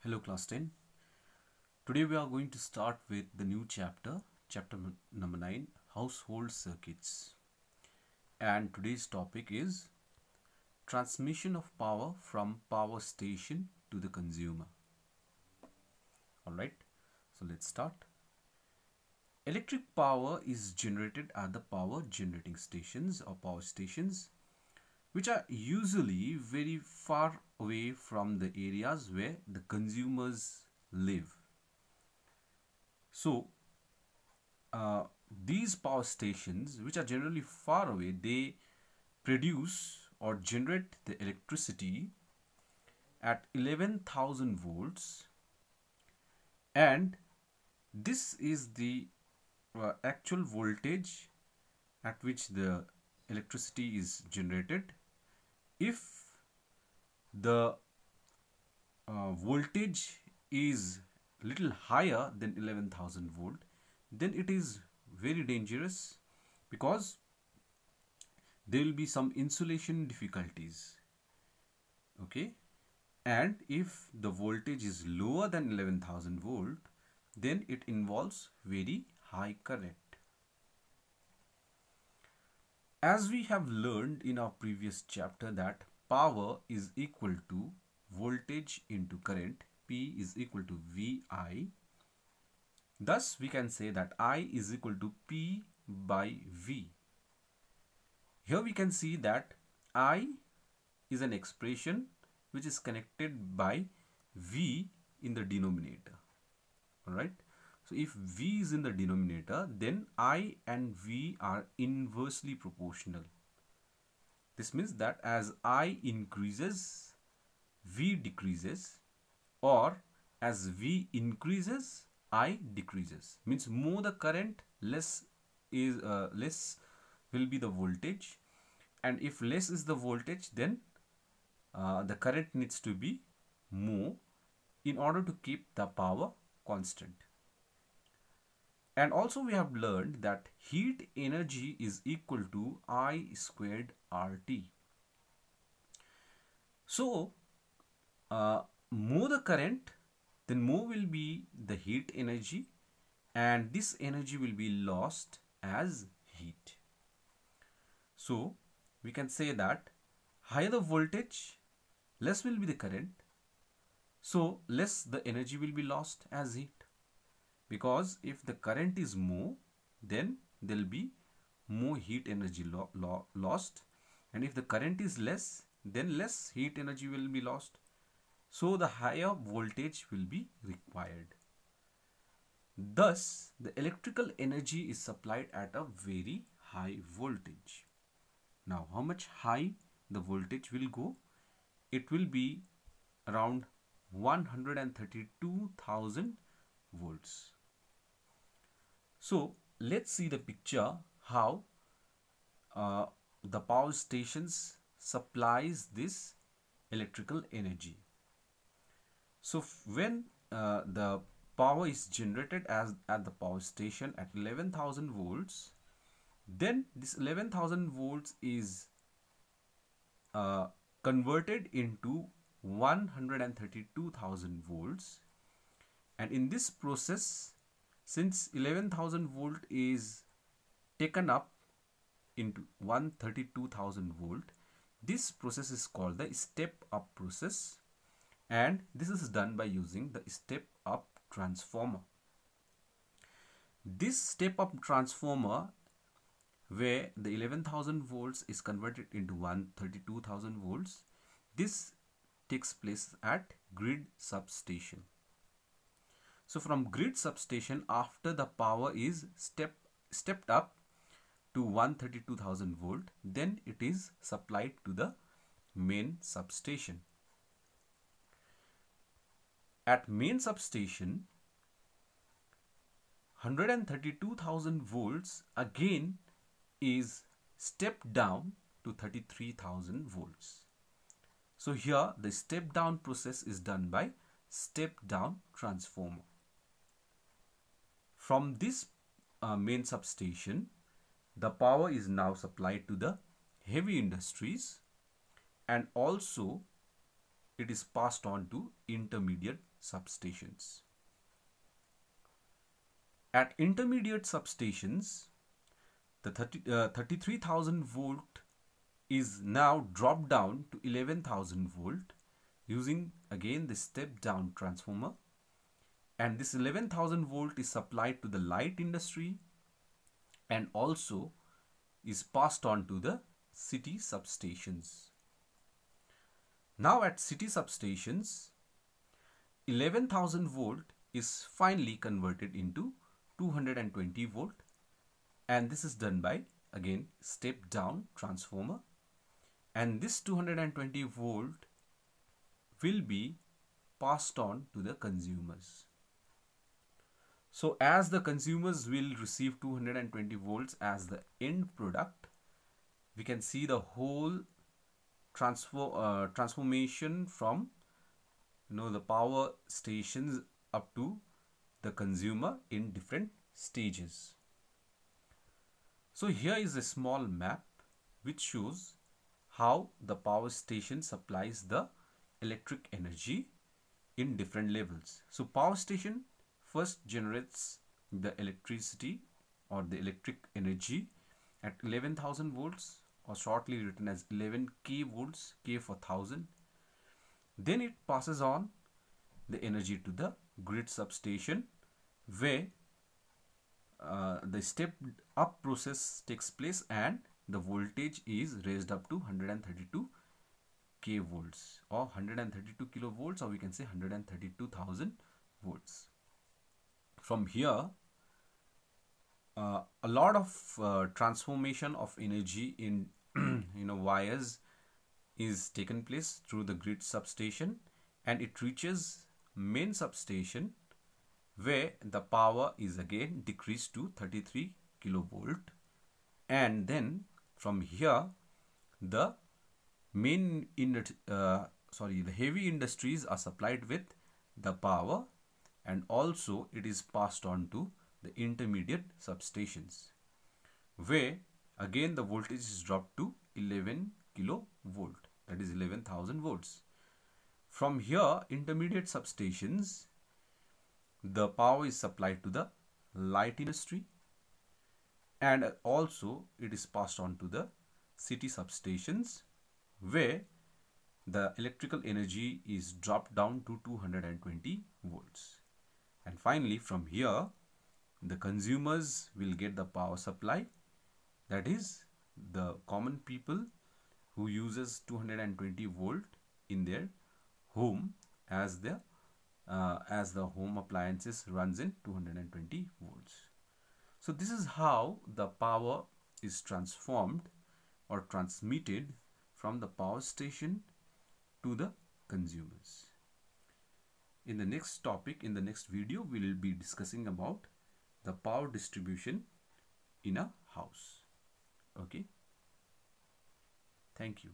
Hello class 10. Today we are going to start with the new chapter, number 9, Household Circuits. And today's topic is transmission of power from power station to the consumer. Alright, so let's start. Electric power is generated at the power generating stations or power stations, which are usually very far away from the areas where the consumers live. So, these power stations, which are generally far away, they produce or generate the electricity at 11,000 volts, and this is the actual voltage at which the electricity is generated. If the voltage is little higher than 11,000 volt, then it is very dangerous because there will be some insulation difficulties. Okay, and if the voltage is lower than 11,000 volt, then it involves very high current. As we have learned in our previous chapter that power is equal to voltage into current, P is equal to VI. Thus, we can say that I is equal to P by V. Here we can see that I is an expression which is connected by V in the denominator. Alright. So, if V is in the denominator, then I and V are inversely proportional. This means that as I increases, V decreases, or as V increases, I decreases. Means more the current, less will be the voltage, and if less is the voltage, then the current needs to be more in order to keep the power constant. And also we have learned that heat energy is equal to I squared RT. So, more the current, then more will be the heat energy, and this energy will be lost as heat. So, we can say that higher the voltage, less will be the current. So, less the energy will be lost as heat. Because if the current is more, then there will be more heat energy lost, and if the current is less, then less heat energy will be lost. So the higher voltage will be required. Thus, the electrical energy is supplied at a very high voltage. Now, how much high the voltage will go? It will be around 132,000 volts. So, let's see the picture how the power stations supplies this electrical energy. So, when the power is generated at the power station at 11,000 volts, then this 11,000 volts is converted into 132,000 volts, and in this process, since 11,000 volt is taken up into 132,000 volt, this process is called the step up process, and this is done by using the step up transformer. This step up transformer, where the 11,000 volts is converted into 132,000 volts, this takes place at grid substation. So from grid substation, after the power is stepped up to 132,000 volt, then it is supplied to the main substation. At main substation, 132,000 volts again is stepped down to 33,000 volts. So here the step down process is done by step down transformer. From this main substation, the power is now supplied to the heavy industries, and also it is passed on to intermediate substations. At intermediate substations, the 33,000 volt is now dropped down to 11,000 volt using again the step down transformer, and this 11,000 volt is supplied to the light industry and also is passed on to the city substations. Now at city substations, 11,000 volt is finally converted into 220 volt, and this is done by again step down transformer, and this 220 volt will be passed on to the consumers. So as the consumers will receive 220 volts as the end product, we can see the whole transformation from the power stations up to the consumer in different stages. So here is a small map which shows how the power station supplies the electric energy in different levels. So power station first generates the electricity or the electric energy at 11,000 volts, or shortly written as 11 k volts, k for 1000. Then it passes on the energy to the grid substation, where the step up process takes place and the voltage is raised up to 132 k volts or 132 kilovolts, or we can say 132,000 volts. From here, a lot of transformation of energy in wires is taken place through the grid substation, and it reaches main substation where the power is again decreased to 33 kilovolt, and then from here the the heavy industries are supplied with the power, and also it is passed on to the intermediate substations, where again the voltage is dropped to 11 kilovolt, that is 11,000 volts. From here, intermediate substations, the power is supplied to the light industry, and also it is passed on to the city substations, where the electrical energy is dropped down to 220 volts. And finally, from here, the consumers will get the power supply, that is the common people who uses 220 volt in their home, as the home appliances runs in 220 volts. So this is how the power is transformed or transmitted from the power station to the consumers. In the next topic, in the next video, we will be discussing about the power distribution in a house. Okay. Thank you.